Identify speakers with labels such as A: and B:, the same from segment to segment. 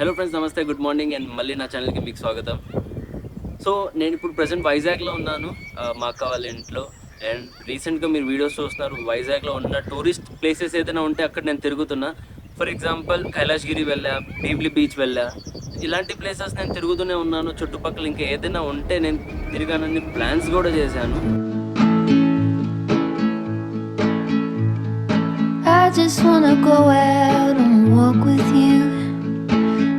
A: Hello friends, నమస్తే, good morning and మళ్ళీ నా ఛానల్కి మీకు స్వాగతం. సో నేను ఇప్పుడు ప్రజెంట్ వైజాగ్లో ఉన్నాను, మా అక్క వాళ్ళ ఇంట్లో. అండ్ రీసెంట్గా మీరు వీడియోస్ చూస్తున్నారు. వైజాగ్లో ఉన్న టూరిస్ట్ ప్లేసెస్ ఏదైనా ఉంటే అక్కడ నేను తిరుగుతున్నా. ఫర్ ఎగ్జాంపుల్ కైలాసగిరి వెళ్ళా, భీమిలి బీచ్ వెళ్ళా. ఇలాంటి ప్లేసెస్ నేను తిరుగుతూనే ఉన్నాను. చుట్టుపక్కల ఇంకా ఏదైనా ఉంటే నేను తిరిగానని ప్లాన్స్ కూడా చేశాను.
B: I just wanna go out and walk with you.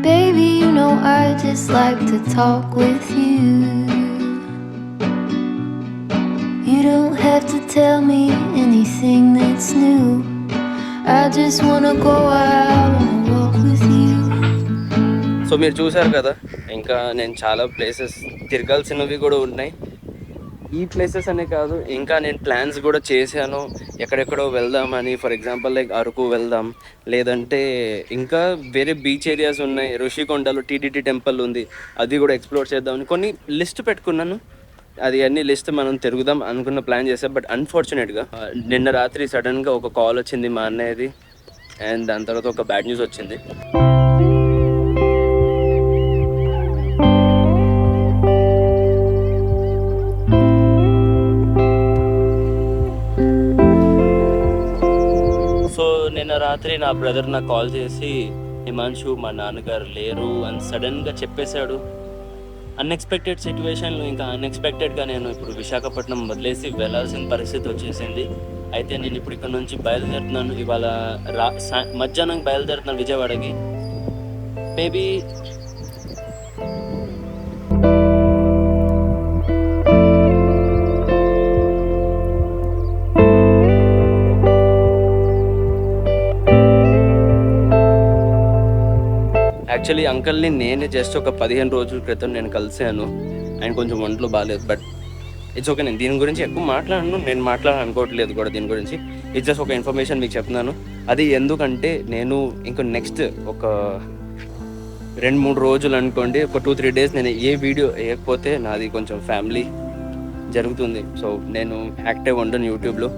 B: Baby, you know I just like to talk with you. You don't have to tell me anything that's new. I just wanna go out and walk with you.
A: So మీరు చూసారు కదా, ఇంకా నేను చాలా places తిరగాల్సినవి కూడా ఉన్నాయి. ఈ places అనే కాదు, ఇంకా నేను ప్లాన్స్ కూడా చేశాను ఎక్కడెక్కడో వెళ్దామని. ఫర్ ఎగ్జాంపుల్ లైక్ అరకు వెళ్దాం, లేదంటే ఇంకా వేరే బీచ్ ఏరియాస్ ఉన్నాయి. ఋషికొండలో టీటీడీ టెంపుల్ ఉంది, అది కూడా ఎక్స్ప్లోర్ చేద్దామని కొన్ని లిస్ట్ పెట్టుకున్నాను. అది అన్ని లిస్ట్ మనం తిరుగుదాం అనుకున్న ప్లాన్ చేసాం. బట్ అన్ఫార్చునేట్గా నిన్న రాత్రి సడన్గా ఒక కాల్ వచ్చింది మా అన్నయ్యది. అండ్ దాని తర్వాత ఒక బ్యాడ్ న్యూస్ వచ్చింది. నిన్న రాత్రి నా బ్రదర్ నాకు కాల్ చేసి, హిమాంశు మా నాన్నగారు లేరు అని సడన్గా చెప్పేశాడు. అన్ఎక్స్పెక్టెడ్ సిచ్యువేషన్లో ఇంకా అన్ఎక్స్పెక్టెడ్గా నేను ఇప్పుడు విశాఖపట్నం వదిలేసి వెళ్ళాల్సిన పరిస్థితి వచ్చేసింది. అయితే నేను ఇప్పుడు ఇక్కడ నుంచి బయలుదేరుతున్నాను. ఇవాళ మధ్యాహ్నం బయలుదేరుతున్నాను విజయవాడకి. మేబీ యాక్చువల్లీ అంకల్ని నేనే జస్ట్ ఒక 15 రోజుల క్రితం నేను కలిశాను. ఆయన కొంచెం ఒంట్లో బాగాలేదు. But it's okay. నేను దీని గురించి ఎక్కువ మాట్లాడను, నేను మాట్లాడాలనుకోవట్లేదు కూడా దీని గురించి. ఇట్స్ జస్ట్ ఒక ఇన్ఫర్మేషన్ మీకు చెప్తున్నాను. అది ఎందుకంటే నేను ఇంకో నెక్స్ట్ ఒక 2-3 రోజులు అనుకోండి, ఒక 2-3 డేస్ నేను ఏ వీడియో వేయకపోతే నాది కొంచెం ఫ్యామిలీ జరుగుతుంది. సో నేను యాక్టివ్ ఉండను యూట్యూబ్లో.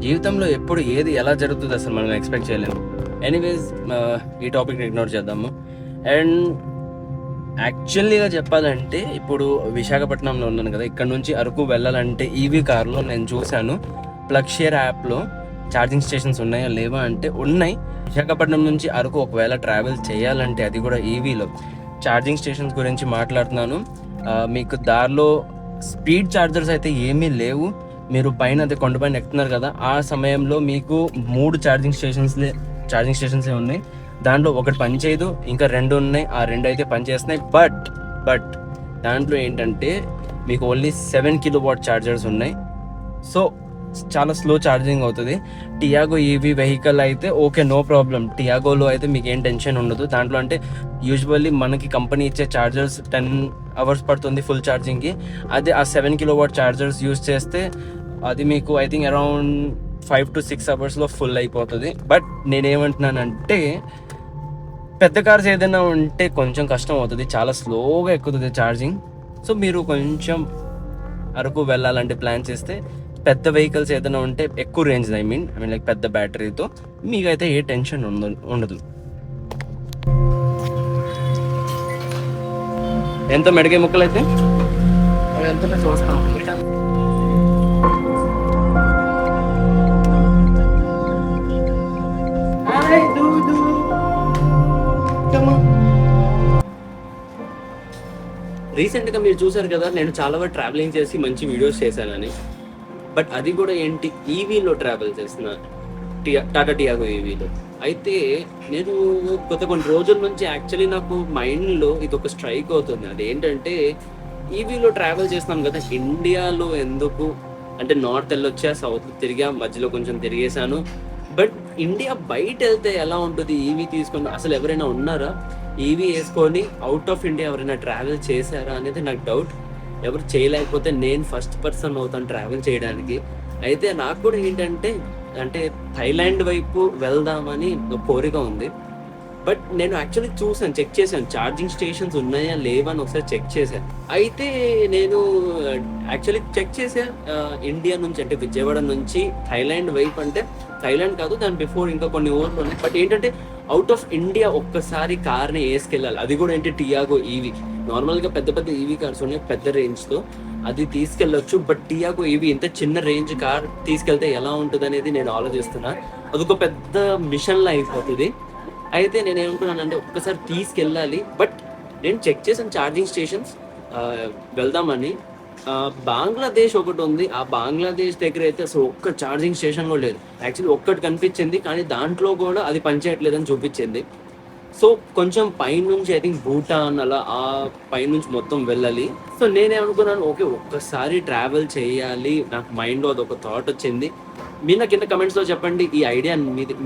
A: జీవితంలో ఎప్పుడు ఏది ఎలా జరుగుతుంది అసలు మనం ఎక్స్పెక్ట్ చేయలేము. ఎనీవేస్, ఈ టాపిక్ని ఇగ్నోర్ చేద్దాము. అండ్ యాక్చువల్లీగా చెప్పాలంటే ఇప్పుడు విశాఖపట్నంలో ఉన్నాను కదా, ఇక్కడ నుంచి అరకు వెళ్ళాలంటే ఈవీ కార్లో నేను చూశాను. ప్లగ్షేర్ యాప్లో ఛార్జింగ్ స్టేషన్స్ ఉన్నాయా లేవా అంటే ఉన్నాయి. విశాఖపట్నం నుంచి అరకు ఒకవేళ ట్రావెల్ చేయాలంటే అది కూడా ఈవీలో ఛార్జింగ్ స్టేషన్స్ గురించి మాట్లాడుతున్నాను. మీకు దారిలో స్పీడ్ ఛార్జర్స్ అయితే ఏమీ లేవు. మీరు పైన అదే కొండపైన ఎక్కుతున్నారు కదా, ఆ సమయంలో మీకు 3 ఛార్జింగ్ స్టేషన్సే ఉన్నాయి. దాంట్లో ఒకటి పనిచేయదు, ఇంకా 2 ఉన్నాయి. ఆ 2 అయితే పనిచేస్తున్నాయి. బట్ దాంట్లో ఏంటంటే మీకు ఓన్లీ 7 kW ఛార్జర్స్ ఉన్నాయి. సో చాలా స్లో ఛార్జింగ్ అవుతుంది. టియాగో ఈవీ వెహికల్ అయితే ఓకే, నో ప్రాబ్లం. టియాగోలో అయితే మీకు ఏం టెన్షన్ ఉండదు. దాంట్లో అంటే యూజువల్లీ మనకి కంపెనీ ఇచ్చే ఛార్జర్స్ 10 hours పడుతుంది ఫుల్ ఛార్జింగ్కి. అదే ఆ 7 kW ఛార్జర్స్ యూజ్ చేస్తే అది మీకు I think around 5 to 6 hours full అయిపోతుంది. బట్ నేనేమంటున్నానంటే పెద్ద కార్స్ ఏదైనా ఉంటే కొంచెం కష్టం అవుతుంది, చాలా స్లోగా ఎక్కుతుంది ఛార్జింగ్. సో మీరు కొంచెం అరకు వెళ్ళాలంటే ప్లాన్ చేస్తే పెద్ద వెహికల్స్ ఏదైనా ఉంటే ఎక్కువ రేంజ్, ఐ మీన్ లైక్ పెద్ద బ్యాటరీతో, మీకైతే ఏ టెన్షన్ ఉండదు. ఎంత మెడకే ముక్కలు అయితే ఎంత చూస్తాం. రీసెంట్గా మీరు చూసారు కదా, నేను చాలా వరకు ట్రావెలింగ్ చేసి మంచి వీడియోస్ చేశానని. బట్ అది కూడా ఏంటి, ఈవీలో ట్రావెల్ చేస్తున్నా, టాటా టియాగో ఈవీలో. అయితే నేను కొన్ని రోజుల నుంచి యాక్చువల్లీ నాకు మైండ్లో ఇది ఒక స్ట్రైక్ అవుతుంది. అదేంటంటే ఈవీలో ట్రావెల్ చేస్తున్నాను కదా, ఇండియాలో ఎందుకు అంటే నార్త్ వెళ్ళొచ్చా, సౌత్ తిరిగా, మధ్యలో కొంచెం తిరిగేశాను. బట్ ఇండియా బయట వెళ్తే ఎలా ఉంటుంది ఈవీ తీసుకొని? అసలు ఎవరైనా ఉన్నారా ఈవీ వేసుకొని అవుట్ ఆఫ్ ఇండియా ఎవరైనా ట్రావెల్ చేశారా అనేది నాకు డౌట్. ఎవరు చేయలేకపోతే నేను ఫస్ట్ పర్సన్ అవుతాను ట్రావెల్ చేయడానికి. అయితే నాకు కూడా ఏంటంటే థైలాండ్ వైపు వెళ్దామని కోరిక ఉంది. బట్ నేను యాక్చువల్లీ చూసాను, చెక్ చేశాను ఛార్జింగ్ స్టేషన్స్ ఉన్నాయా లేవా అని ఒకసారి చెక్ చేశాను. అయితే నేను యాక్చువల్లీ చెక్ చేసా, ఇండియా నుంచి అంటే విజయవాడ నుంచి థైలాండ్ వైపు, అంటే థైలాండ్ కాదు దాని బిఫోర్ ఇంకా కొన్ని ఊర్లు ఉన్నాయి. బట్ ఏంటంటే అవుట్ ఆఫ్ ఇండియా ఒక్కసారి కార్ని వేసుకెళ్ళాలి, అది కూడా ఏంటి టియాగో ఈవీ. నార్మల్గా పెద్ద పెద్ద ఈవీ కార్స్ ఉన్నాయి పెద్ద రేంజ్తో, అది తీసుకెళ్ళొచ్చు. బట్ టియాగో ఈవీ ఇంత చిన్న రేంజ్ కార్ తీసుకెళ్తే ఎలా ఉంటుంది అనేది నేను ఆలోచిస్తున్నా. అదొక పెద్ద మిషన్లా అయిపోతుంది. అయితే నేను ఏమనుకున్నానంటే ఒక్కసారి తీసుకెళ్ళాలి. బట్ నేను చెక్ చేసిన ఛార్జింగ్ స్టేషన్స్ వెళ్దామని. బంగ్లాదేశ్ ఒకటి ఉంది, ఆ బంగ్లాదేశ్ దగ్గర అయితే అసలు ఒక్క ఛార్జింగ్ స్టేషన్ కూడా లేదు. యాక్చువల్లీ ఒక్కటి కనిపించింది, కానీ దాంట్లో కూడా అది పనిచేయట్లేదని చూపించింది. సో కొంచెం పైనుంచి ఐ థింక్ భూటాన్ అలా ఆ పైనుంచి మొత్తం వెళ్ళాలి. సో నేనేమనుకున్నాను, ఓకే ఒక్కసారి ట్రావెల్ చేయాలి, నాకు మైండ్లో అదొక థాట్ వచ్చింది. మీరు నాకు కింద కమెంట్స్లో చెప్పండి ఈ ఐడియా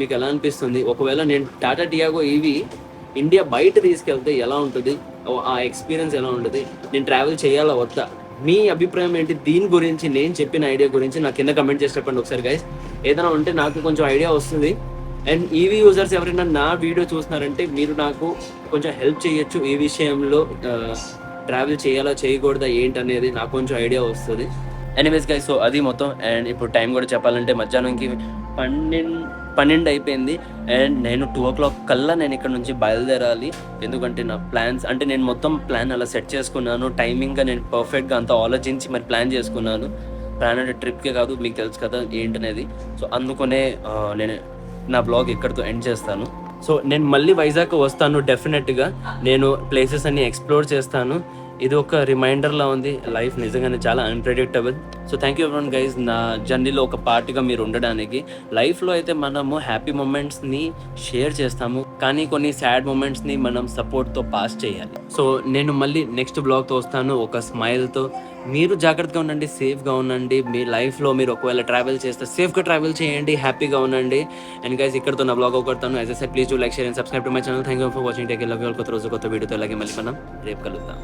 A: మీకు ఎలా అనిపిస్తుంది. ఒకవేళ నేను టాటా టియాగో ఈవీ ఇండియా బయట తీసుకెళ్తే ఎలా ఉంటుంది, ఆ ఎక్స్పీరియన్స్ ఎలా ఉంటుంది, నేను ట్రావెల్ చేయాలా వద్దా, మీ అభిప్రాయం ఏంటి దీని గురించి, నేను చెప్పిన ఐడియా గురించి నాకు కింద కమెంట్ చేసి చెప్పండి ఒకసారి గైస్. ఏదైనా ఉంటే నాకు కొంచెం ఐడియా వస్తుంది. అండ్ ఈవీ యూజర్స్ ఎవరైనా నా వీడియో చూస్తున్నారంటే మీరు నాకు కొంచెం హెల్ప్ చేయొచ్చు ఈ విషయంలో. ట్రావెల్ చేయాలా చేయకూడదా ఏంటనేది నాకు కొంచెం ఐడియా వస్తుంది. ఎనీవేస్ గైస్, సో అది మొత్తం. అండ్ ఇప్పుడు టైం కూడా చెప్పాలంటే మధ్యాహ్నంకి 12 అయిపోయింది. అండ్ నేను 2 o'clock కల్లా నేను ఇక్కడ నుంచి బయలుదేరాలి. ఎందుకంటే నా ప్లాన్స్ అంటే నేను మొత్తం ప్లాన్ అలా సెట్ చేసుకున్నాను, టైమింగ్గా నేను పర్ఫెక్ట్గా అంతా ఆలోచించి మరి ప్లాన్ చేసుకున్నాను. ప్లాన్ అంటే ట్రిప్కే కాదు, మీకు తెలుసు కదా ఏంటనేది. సో అందుకనే నేను నా బ్లాగ్ ఇక్కడితో ఎండ్ చేస్తాను. సో నేను మళ్ళీ వైజాగ్ వస్తాను డెఫినెట్గా. నేను ప్లేసెస్ అన్ని ఎక్స్ప్లోర్ చేస్తాను. ఇది ఒక రిమైండర్లా ఉంది. లైఫ్ నిజంగానే చాలా unpredictable. So thank you everyone guys, నా జర్నీలో ఒక పార్ట్గా మీరు ఉండడానికి. లైఫ్లో అయితే మనము హ్యాపీ మూమెంట్స్ని షేర్ చేస్తాము, కానీ కొన్ని సాడ్ మూమెంట్స్ని మనం సపోర్ట్తో పాస్ చేయాలి. సో నేను మళ్ళీ నెక్స్ట్ బ్లాగ్తో వస్తాను ఒక స్మైల్తో. మీరు జాగ్రత్తగా ఉండండి, సేఫ్గా ఉండండి. మీ లైఫ్లో మీరు ఒకవేళ ట్రావెల్ చేస్తే సేఫ్గా ట్రావెల్ చేయండి, హ్యాపీగా ఉండండి. అండ్ గైస్ ఇక్కడతో నా బ్లాగ్ ఒకడతాను. As I said please do like, share and subscribe to my channel. Thank you for watching. Take care, love you all. కొత్త రోజు కొత్త వీడియోతో ఇలాగే మళ్ళీ మనం రేపు కలుద్దాం.